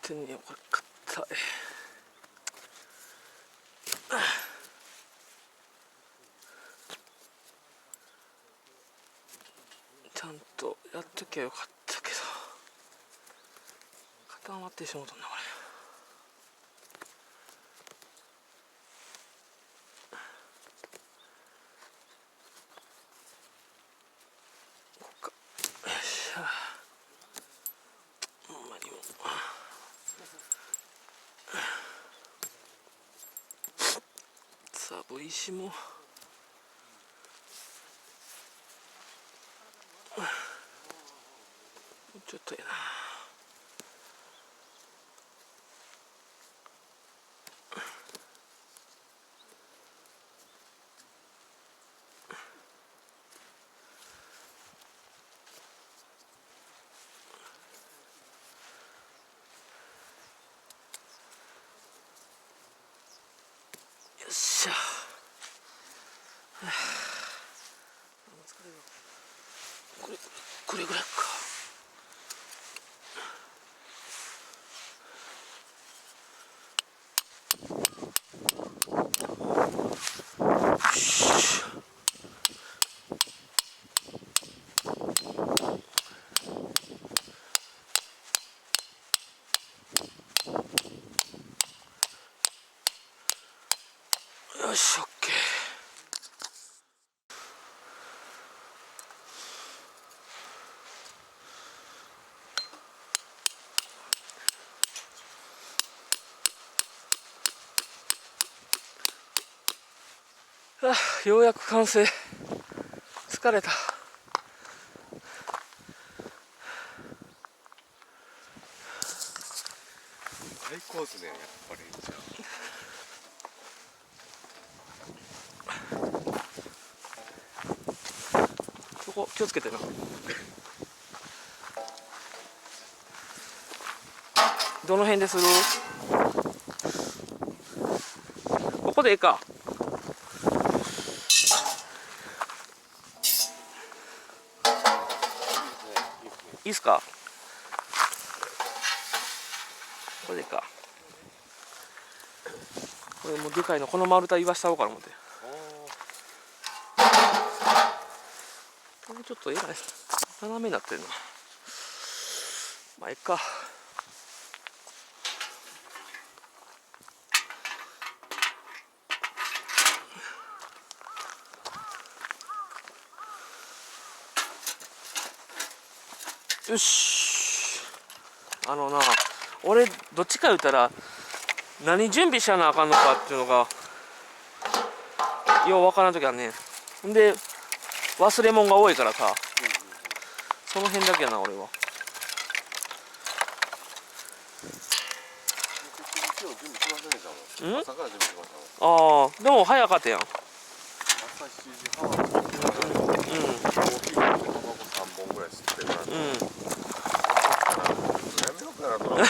手にこれ硬い。ちゃんとやっときゃよかったけど固まってしまうとんなこれ。こっか。よっしゃ。ほんまにも寒いしもうちょっとやな。よっしゃ。これぐらいか。よし、オッケー。ようやく完成。疲れた。最高ですね、やっぱり。そこ気をつけてな。どの辺でする？ここでいいか。いいっすか。これでいいか。これもうでかいの、この丸太言わした方がいい思って。これちょっとえらい斜めになってるな。まあいいか。よし。俺どっちか言うたら何準備しなあかんのかっていうのがようわからん時あんねん。で忘れ物が多いからさ、その辺だけやな俺は。うん？朝から準備しました。ああ、でも早かったやん。朝7時半にコーヒータバコ3本ぐらい吸ってからやめようかなと思って。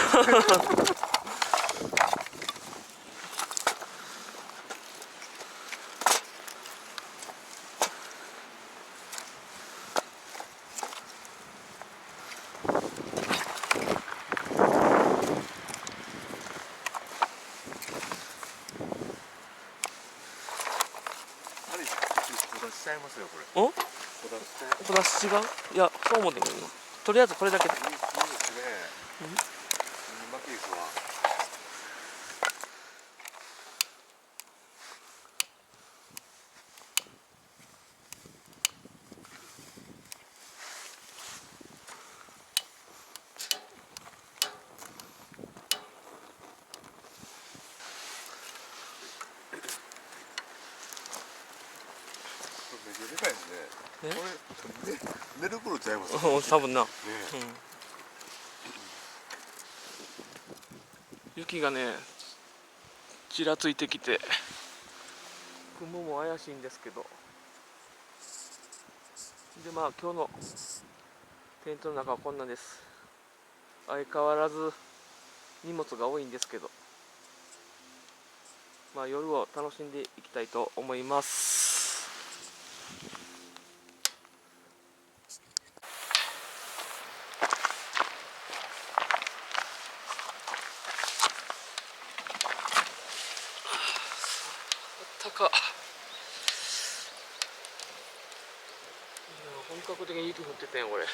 しちゃいますよこれ。お？小出し違う？いや、そう思ってんけど、とりあえずこれだけで。いいですね。うまくいくわ。めっちゃでかいですね。これ寝る頃ちゃいます。多分な。ね。雪がね、ちらついてきて、雲も怪しいんですけど。で、まあ今日のテントの中はこんなんです。相変わらず荷物が多いんですけど、まあ夜を楽しんでいきたいと思います。か。いや本格的に雪降ってたんやこれ。